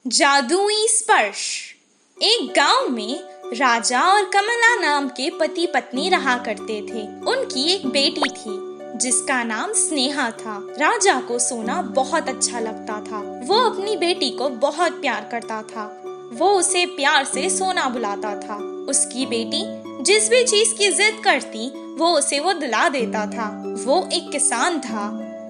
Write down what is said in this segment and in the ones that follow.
जादुई स्पर्श। एक गांव में राजा और कमला नाम के पति पत्नी रहा करते थे। उनकी एक बेटी थी जिसका नाम स्नेहा था। राजा को सोना बहुत अच्छा लगता था। वो अपनी बेटी को बहुत प्यार करता था। वो उसे प्यार से सोना बुलाता था। उसकी बेटी जिस भी चीज की जिद करती वो दिला देता था। वो एक किसान था।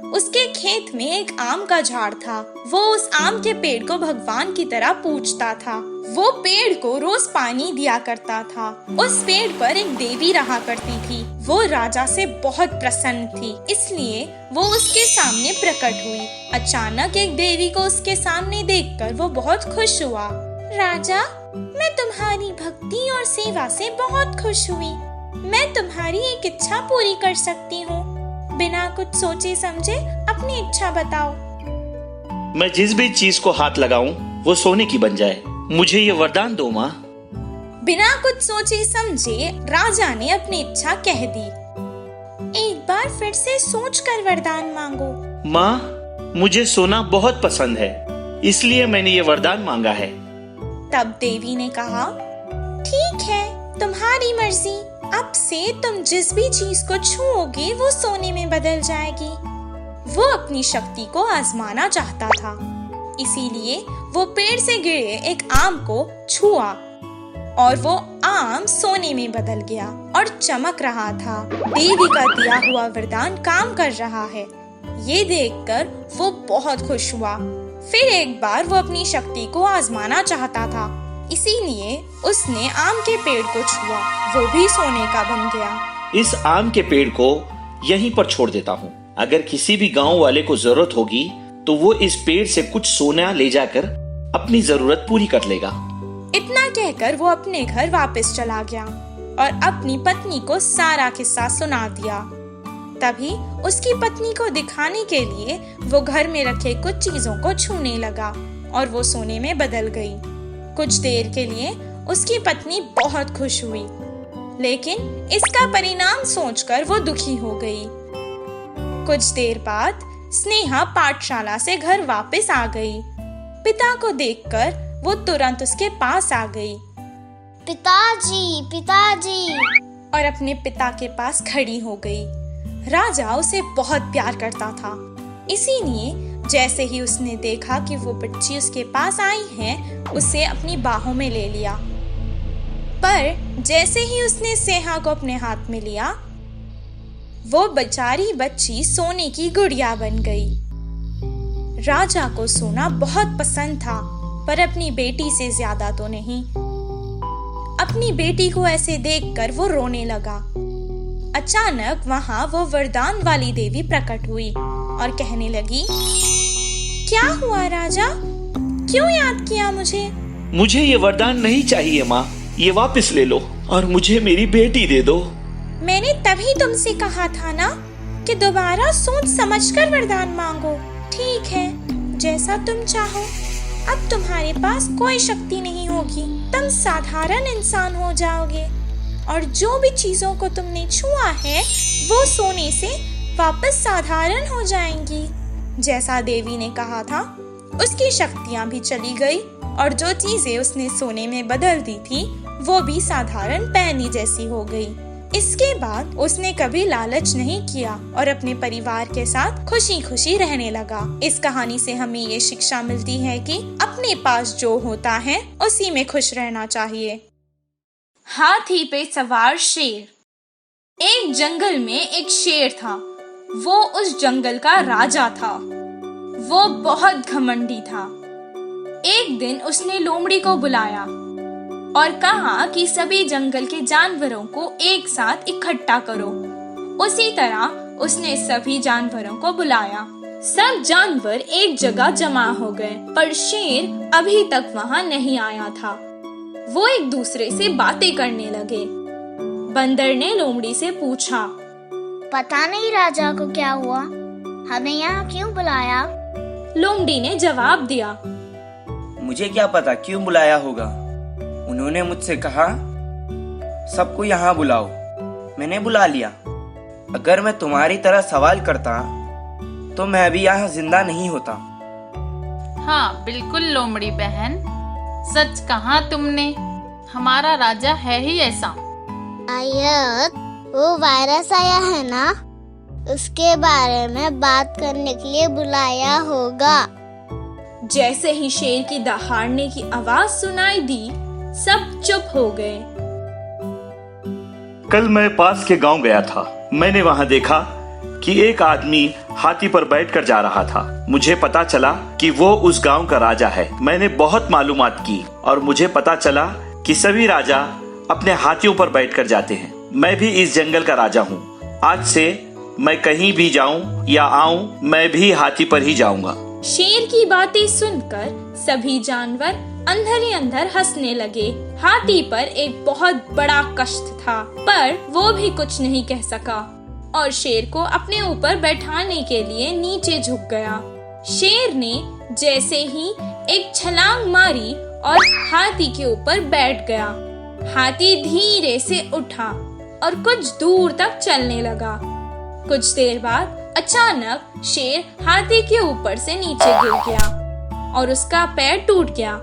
उसके खेत में एक आम का झाड़ था। वो उस आम के पेड़ को भगवान की तरह पूजता था। वो पेड़ को रोज पानी दिया करता था। उस पेड़ पर एक देवी रहा करती थी। वो राजा से बहुत प्रसन्न थी, इसलिए वो उसके सामने प्रकट हुई। अचानक एक देवी को उसके सामने देखकर वो बहुत खुश हुआ। राजा, मैं तुम्हारी भक्ति और सेवा से बहुत खुश हुई। मैं तुम्हारी एक इच्छा पूरी कर सकती हूँ। बिना कुछ सोचे समझे अपनी इच्छा बताओ। मैं जिस भी चीज को हाथ लगाऊं वो सोने की बन जाए। मुझे ये वरदान दो माँ। बिना कुछ सोचे समझे राजा ने अपनी इच्छा कह दी। एक बार फिर से सोचकर वरदान मांगो। माँ, मुझे सोना बहुत पसंद है, इसलिए मैंने ये वरदान मांगा है। तब देवी ने कहा, ठीक है, तुम्हारी मर्जी। अब से तुम जिस भी चीज को छूओगे वो सोने में बदल जाएगी। वो अपनी शक्ति को आजमाना चाहता था, इसीलिए वो पेड़ से गिरे एक आम को छुआ और वो आम सोने में बदल गया और चमक रहा था। देवी का दिया हुआ वरदान काम कर रहा है। ये देखकर वो बहुत खुश हुआ। फिर एक बार वो अपनी शक्ति को आजमाना चाहता था, इसीलिए उसने आम के पेड़ को छुआ। वो भी सोने का बन गया। इस आम के पेड़ को यहीं पर छोड़ देता हूँ। अगर किसी भी गांव वाले को जरूरत होगी तो वो इस पेड़ से कुछ सोना ले जाकर अपनी जरूरत पूरी कर लेगा। इतना कहकर वो अपने घर वापस चला गया और अपनी पत्नी को सारा किस्सा सुना दिया। तभी उसकी पत्नी को दिखाने के लिए वो घर में रखे कुछ चीजों को छूने लगा और वो सोने में बदल गई। कुछ देर के लिए उसकी पत्नी बहुत खुश हुई, लेकिन इसका परिणाम सोचकर वो दुखी हो गई। कुछ देर बाद स्नेहा पाठशाला से घर वापस आ गई। पिता को देखकर वो तुरंत उसके पास आ गई। पिताजी, पिताजी, और अपने पिता के पास खड़ी हो गई। राजा उसे बहुत प्यार करता था, इसीलिए जैसे ही उसने देखा कि वो बच्ची उसके पास आई है, उसे अपनी बाहों में ले लिया। पर जैसे ही उसने स्नेहा को अपने हाथ में लिया, वो बेचारी बच्ची सोने की गुड़िया बन गई। राजा को सोना बहुत पसंद था, पर अपनी बेटी से ज्यादा तो नहीं। अपनी बेटी को ऐसे देखकर वो रोने लगा। अचानक वहाँ वो वरदान वाली देवी प्रकट हुई और कहने लगी, क्या हुआ राजा, क्यों याद किया मुझे? मुझे ये वरदान नहीं चाहिए माँ, ये वापस ले लो और मुझे मेरी बेटी दे दो। मैंने तभी तुमसे कहा था ना कि दोबारा सोच समझकर वरदान मांगो। ठीक है, जैसा तुम चाहो। अब तुम्हारे पास कोई शक्ति नहीं होगी, तुम साधारण इंसान हो जाओगे और जो भी चीजों को तुमने छुआ है वो सोने से वापस साधारण हो जाएंगी। जैसा देवी ने कहा था, उसकी शक्तियां भी चली गई और जो चीजें उसने सोने में बदल दी थी वो भी साधारण पैनी जैसी हो गई। इसके बाद उसने कभी लालच नहीं किया और अपने परिवार के साथ खुशी खुशी रहने लगा। इस कहानी से हमें ये शिक्षा मिलती है कि अपने पास जो होता है उसी में खुश रहना चाहिए। हाथी पे सवार शेर। एक जंगल में एक शेर था। वो उस जंगल का राजा था। वो बहुत घमंडी था। एक दिन उसने लोमड़ी को बुलाया और कहा कि सभी जंगल के जानवरों को एक साथ इकट्ठा करो। उसी तरह उसने सभी जानवरों को बुलाया। सब जानवर एक जगह जमा हो गए, पर शेर अभी तक वहां नहीं आया था। वो एक दूसरे से बातें करने लगे। बंदर ने लोमड़ी से पूछा, पता नहीं राजा को क्या हुआ, हमें यहाँ क्यों बुलाया? लोमड़ी ने जवाब दिया, मुझे क्या पता क्यों बुलाया होगा। उन्होंने मुझसे कहा सबको यहाँ बुलाओ, मैंने बुला लिया। अगर मैं तुम्हारी तरह सवाल करता तो मैं भी यहाँ जिंदा नहीं होता। हाँ बिल्कुल लोमड़ी बहन, सच कहा तुमने, हमारा राजा है ही ऐसा। शायद वो वायरस आया है ना, उसके बारे में बात करने के लिए बुलाया होगा। जैसे ही शेर की दहाड़ने की आवाज सुनाई दी, सब चुप हो गए। कल मैं पास के गांव गया था। मैंने वहां देखा कि एक आदमी हाथी पर बैठकर जा रहा था। मुझे पता चला कि वो उस गांव का राजा है। मैंने बहुत मालूमात की और मुझे पता चला कि सभी राजा अपने हाथियों पर बैठकर जाते हैं। मैं भी इस जंगल का राजा हूँ। आज से मैं कहीं भी जाऊं या आऊं, मैं भी हाथी पर ही जाऊंगा। शेर की बातें सुनकर सभी जानवर अंदर ही अंदर हंसने लगे। हाथी पर एक बहुत बड़ा कष्ट था, पर वो भी कुछ नहीं कह सका और शेर को अपने ऊपर बैठाने के लिए नीचे झुक गया। शेर ने जैसे ही एक छलांग मारी और हाथी के ऊपर बैठ गया। हाथी धीरे से उठा और कुछ दूर तक चलने लगा। कुछ देर बाद अचानक शेर हाथी के ऊपर से नीचे गिर गया और उसका पैर टूट गया।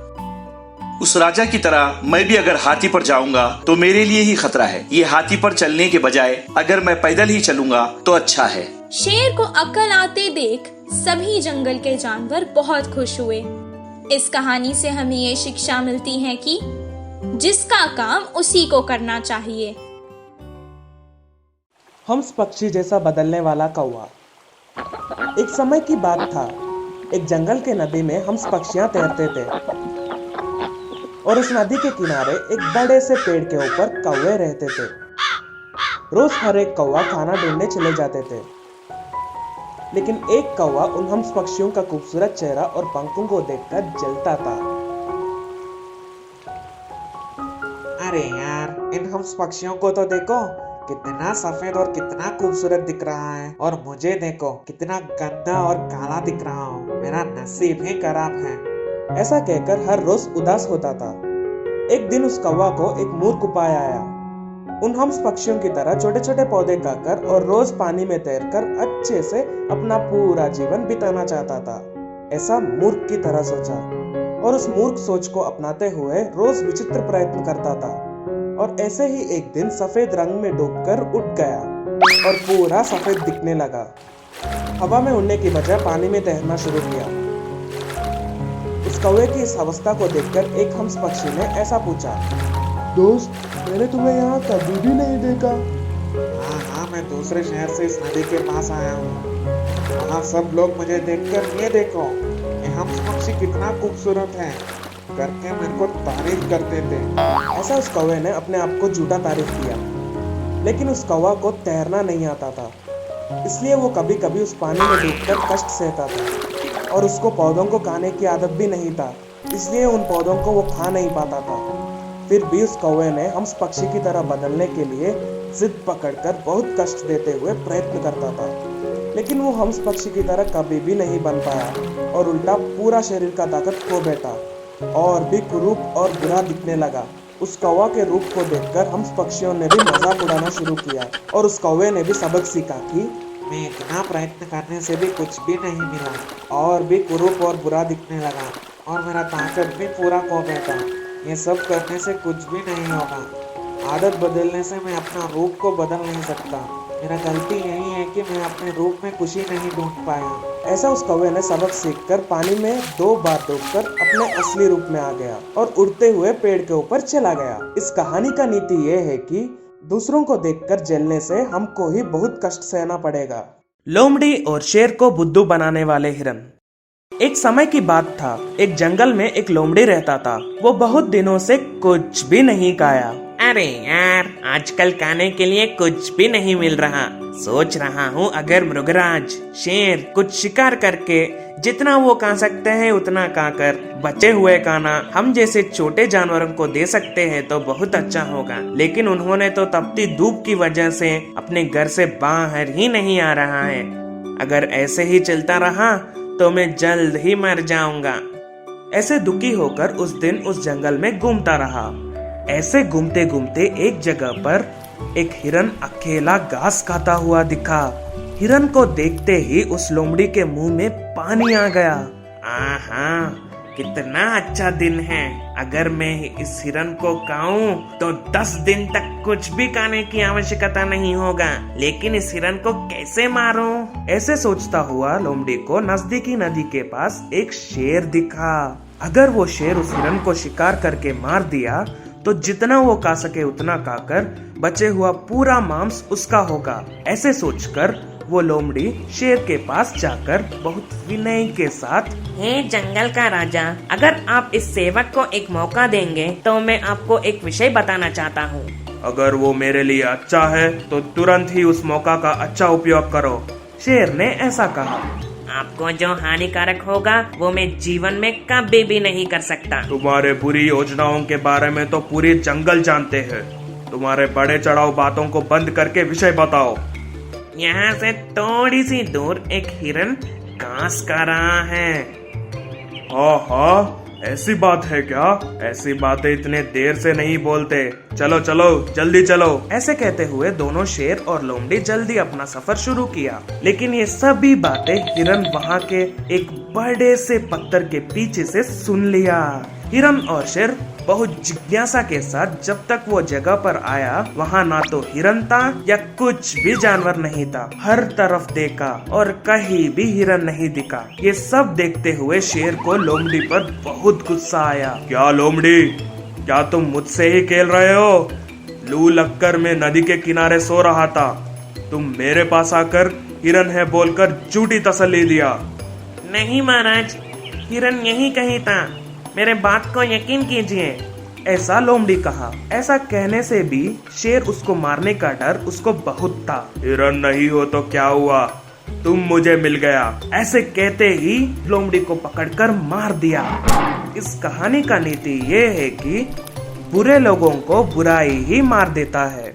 उस राजा की तरह मैं भी अगर हाथी पर जाऊंगा तो मेरे लिए ही खतरा है। ये हाथी पर चलने के बजाय अगर मैं पैदल ही चलूंगा तो अच्छा है। शेर को अक्ल आते देख सभी जंगल के जानवर बहुत खुश हुए। इस कहानी से हमें ये शिक्षा मिलती है कि जिसका काम उसी को करना चाहिए। हंस पक्षी जैसा बदलने वाला कौवा। एक समय की बात था, एक जंगल के नदी में हंस पक्षियां तैरते थे और उस नदी के किनारे एक बड़े से पेड़ के ऊपर कौवे रहते थे। रोज हर एक कौवा खाना ढूंढने चले जाते थे, लेकिन एक कौवा उन हंस पक्षियों का खूबसूरत चेहरा और पंखों को देखकर जलता था। अरे यार, इन हंस पक्षियों को तो देखो, कितना सफेद और कितना खूबसूरत दिख रहा है, और मुझे देखो कितना गंदा और काला दिख रहा हूँ। मेरा नसीब ही खराब है। ऐसा कहकर हर रोज उदास होता था। एक दिन उस कौवा को एक मूर्ख उपाय आया। उन हंस पक्षियों की तरह छोटे छोटे पौधे खाकर और रोज पानी में तैरकर अच्छे से अपना पूरा जीवन बिताना चाहता था। ऐसा मूर्ख की तरह सोचा और उस मूर्ख सोच को अपनाते हुए रोज विचित्र प्रयत्न करता था। और ऐसे ही एक दिन सफेद रंग में डूबकर उठ गया और पूरा सफेद दिखने लगा। हवा में उड़ने की बजाय पानी में तैरना शुरू किया। उस कौवे की इस अवस्था को देखकर एक हंस पक्षी ने ऐसा पूछा, दोस्त, मैंने तुम्हें यहाँ कभी भी नहीं देखा। हाँ, मैं दूसरे शहर से इस नदी के पास आया हूँ। वहाँ सब लोग मुझे देखकर ये देखो, ये हंस पक्षी कितना खूबसूरत है करके मेरे को तारीफ करते थे। ऐसा उस कौवे ने अपने आप को झूठा तारीफ किया, लेकिन उस कौवा को तैरना नहीं आता था, इसलिए वो कभी कभी उस पानी में डूबकर कष्ट सहता था। और उसको पौधों को खाने की आदत भी नहीं था, इसलिए उन पौधों को वो खा नहीं पाता था। फिर भी उस कौवे ने हंस पक्षी की तरह बदलने के लिए जिद पकड़कर बहुत कष्ट देते हुए प्रयत्न करता था, लेकिन वो हंस पक्षी की तरह कभी भी नहीं बन पाया और उल्टा पूरा शरीर का ताकत खो बैठा और भी कुरूप और बुरा दिखने लगा। उस कौवा के रूप को देखकर हंस पक्षियों ने भी मजाक उड़ाना शुरू किया और उस कौवे ने भी सबक सीखा कि मैं इतना प्रयत्न करने से भी कुछ भी नहीं मिला और भी कुरूप और बुरा दिखने लगा और मेरा ताकत भी पूरा खो बैठा। ये सब करने से कुछ भी नहीं होगा। आदत बदलने से मैं अपना रूप को बदल नहीं सकता। मेरा गलती यही है कि मैं अपने रूप में खुशी नहीं ढूंढ पाया। ऐसा उस कौवे ने सबक सीखकर पानी में 2 बार डूबकर अपने असली रूप में आ गया और उड़ते हुए पेड़ के ऊपर चला गया। इस कहानी का नीति ये है कि दूसरों को देखकर जलने से हमको ही बहुत कष्ट सहना पड़ेगा। लोमड़ी और शेर को बुद्धू बनाने वाले हिरन। एक समय की बात था, एक जंगल में एक लोमड़ी रहता था। वो बहुत दिनों से कुछ भी नहीं खाया। अरे यार, आजकल खाने के लिए कुछ भी नहीं मिल रहा। सोच रहा हूँ अगर मृगराज, शेर कुछ शिकार करके जितना वो खा सकते हैं उतना खाकर बचे हुए खाना हम जैसे छोटे जानवरों को दे सकते हैं तो बहुत अच्छा होगा। लेकिन उन्होंने तो तपती धूप की वजह से अपने घर से बाहर ही नहीं आ रहा है। अगर ऐसे ही चलता रहा तो मैं जल्द ही मर जाऊंगा। ऐसे दुखी होकर उस दिन उस जंगल में घूमता रहा। ऐसे घूमते घूमते एक जगह पर एक हिरन अकेला घास खाता हुआ दिखा। हिरन को देखते ही उस लोमड़ी के मुंह में पानी आ गया। आहा, कितना अच्छा दिन है। अगर मैं इस हिरन को खाऊं तो 10 दिन तक कुछ भी खाने की आवश्यकता नहीं होगा। लेकिन इस हिरन को कैसे मारूं? ऐसे सोचता हुआ लोमड़ी को नजदीकी नदी के पास एक शेर दिखा। अगर वो शेर उस हिरन को शिकार करके मार दिया तो जितना वो खा सके उतना खाकर बचे हुआ पूरा मांस उसका होगा। ऐसे सोचकर वो लोमड़ी शेर के पास जाकर बहुत विनय के साथ, हे जंगल का राजा, अगर आप इस सेवक को एक मौका देंगे तो मैं आपको एक विषय बताना चाहता हूँ। अगर वो मेरे लिए अच्छा है तो तुरंत ही उस मौका का अच्छा उपयोग करो। शेर ने ऐसा कहा। आपको जो हानिकारक होगा वो मैं जीवन में कभी भी नहीं कर सकता। तुम्हारे बुरी योजनाओं के बारे में तो पूरी जंगल जानते हैं। तुम्हारे बड़े चढ़ाऊ बातों को बंद करके विषय बताओ। यहाँ से थोड़ी सी दूर एक हिरन घास खा रहा है। हाँ, ऐसी बात है क्या? ऐसी बातें इतने देर से नहीं बोलते। चलो चलो जल्दी चलो। ऐसे कहते हुए दोनों शेर और लोमड़ी जल्दी अपना सफर शुरू किया। लेकिन ये सभी बातें हिरन वहाँ के एक बड़े से पत्थर के पीछे से सुन लिया। हिरन और शेर बहुत जिज्ञासा के साथ जब तक वो जगह पर आया, वहाँ ना तो हिरन था या कुछ भी जानवर नहीं था। हर तरफ देखा और कहीं भी हिरन नहीं दिखा। ये सब देखते हुए शेर को लोमड़ी पर बहुत गुस्सा आया। क्या लोमड़ी, क्या तुम मुझसे ही खेल रहे हो? लू लगकर मैं नदी के किनारे सो रहा था। तुम मेरे पास आकर हिरन है बोलकर झूठी तसल्ली दिया। नहीं महाराज, हिरन यही कहीं था, मेरे बात को यकीन कीजिए। ऐसा लोमड़ी कहा। ऐसा कहने से भी शेर उसको मारने का डर उसको बहुत था। हिरन नहीं हो तो क्या हुआ, तुम मुझे मिल गया। ऐसे कहते ही लोमड़ी को पकड़कर मार दिया। इस कहानी का नीति ये है कि बुरे लोगों को बुराई ही मार देता है।